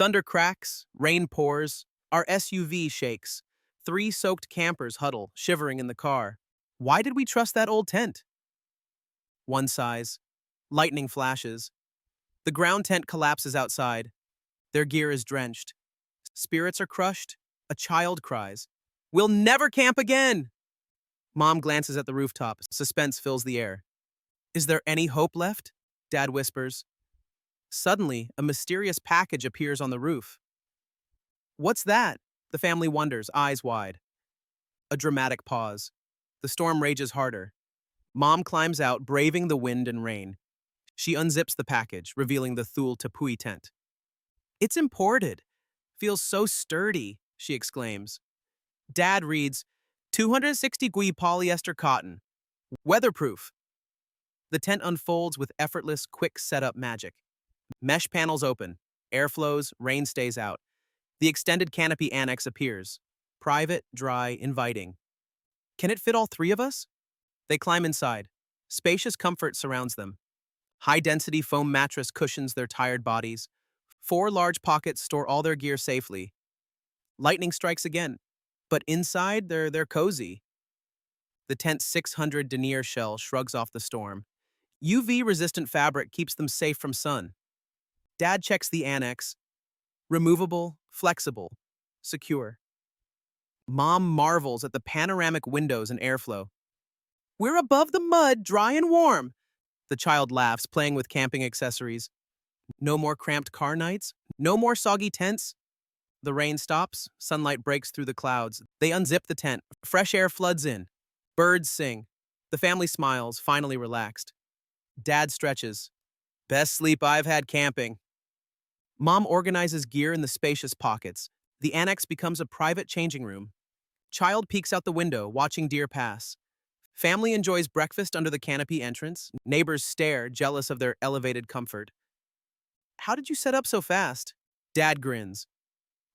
Thunder cracks, rain pours, our SUV shakes. Three soaked campers huddle, shivering in the car. Why did we trust that old tent? One sighs. Lightning flashes. The ground tent collapses outside. Their gear is drenched. Spirits are crushed. A child cries. We'll never camp again! Mom glances at the rooftop. Suspense fills the air. Is there any hope left? Dad whispers. Suddenly, a mysterious package appears on the roof. What's that? The family wonders, eyes wide. A dramatic pause. The storm rages harder. Mom climbs out, braving the wind and rain. She unzips the package, revealing the Thule Tepui tent. It's imported. Feels so sturdy, she exclaims. Dad reads, 260 gui polyester cotton. Weatherproof. The tent unfolds with effortless, quick setup magic. Mesh panels open. Air flows, rain stays out. The extended canopy annex appears. Private, dry, inviting. Can it fit all three of us? They climb inside. Spacious comfort surrounds them. High-density foam mattress cushions their tired bodies. 4 large pockets store all their gear safely. Lightning strikes again, but inside they're cozy. The tent's 600 denier shell shrugs off the storm. UV-resistant fabric keeps them safe from sun. Dad checks the annex. Removable, flexible, secure. Mom marvels at the panoramic windows and airflow. We're above the mud, dry and warm. The child laughs, playing with camping accessories. No more cramped car nights. No more soggy tents. The rain stops. Sunlight breaks through the clouds. They unzip the tent. Fresh air floods in. Birds sing. The family smiles, finally relaxed. Dad stretches. Best sleep I've had camping. Mom organizes gear in the spacious pockets. The annex becomes a private changing room. Child peeks out the window, watching deer pass. Family enjoys breakfast under the canopy entrance. Neighbors stare, jealous of their elevated comfort. How did you set up so fast? Dad grins.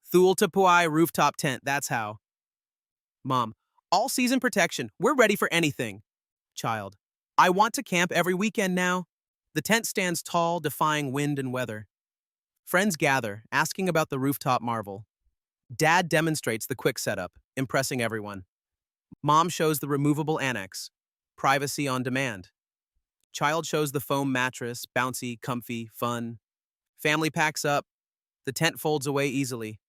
Thule Tepui rooftop tent, that's how. Mom, all season protection. We're ready for anything. Child, I want to camp every weekend now. The tent stands tall, defying wind and weather. Friends gather, asking about the rooftop marvel. Dad demonstrates the quick setup, impressing everyone. Mom shows the removable annex, privacy on demand. Child shows the foam mattress, bouncy, comfy, fun. Family packs up. The tent folds away easily.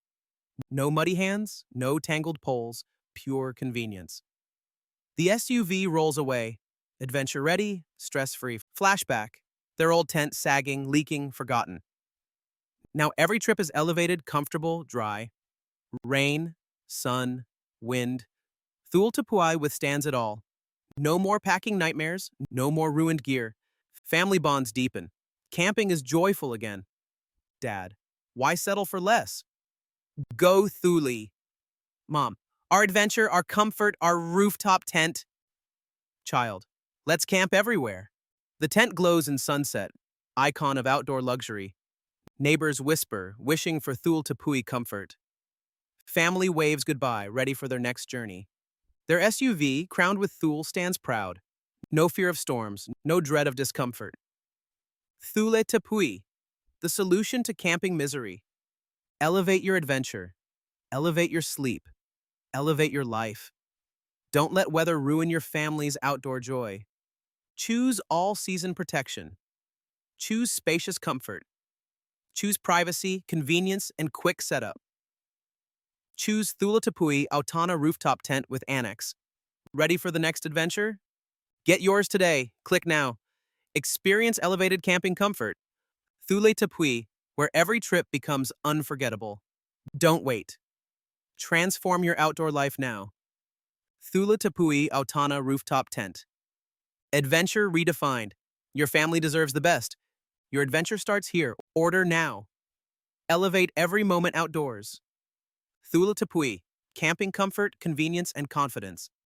No muddy hands, no tangled poles, pure convenience. The SUV rolls away. Adventure ready, stress-free. Flashback. Their old tent sagging, leaking, forgotten. Now every trip is elevated, comfortable, dry. Rain, sun, wind. Thule Tepui withstands it all. No more packing nightmares, no more ruined gear. Family bonds deepen. Camping is joyful again. Dad, why settle for less? Go Thule. Mom, our adventure, our comfort, our rooftop tent. Child, let's camp everywhere. The tent glows in sunset, icon of outdoor luxury. Neighbors whisper, wishing for Thule Tepui comfort. Family waves goodbye, ready for their next journey. Their SUV, crowned with Thule, stands proud. No fear of storms, no dread of discomfort. Thule Tepui, the solution to camping misery. Elevate your adventure. Elevate your sleep. Elevate your life. Don't let weather ruin your family's outdoor joy. Choose all-season protection. Choose spacious comfort. Choose privacy, convenience, and quick setup. Choose Thule Tepui Autana rooftop tent with annex. Ready for the next adventure? Get yours today. Click now. Experience elevated camping comfort. Thule Tepui, where every trip becomes unforgettable. Don't wait. Transform your outdoor life now. Thule Tepui Autana rooftop tent. Adventure redefined. Your family deserves the best. Your adventure starts here. Order now. Elevate every moment outdoors. Thule Tepui, camping comfort, convenience, and confidence.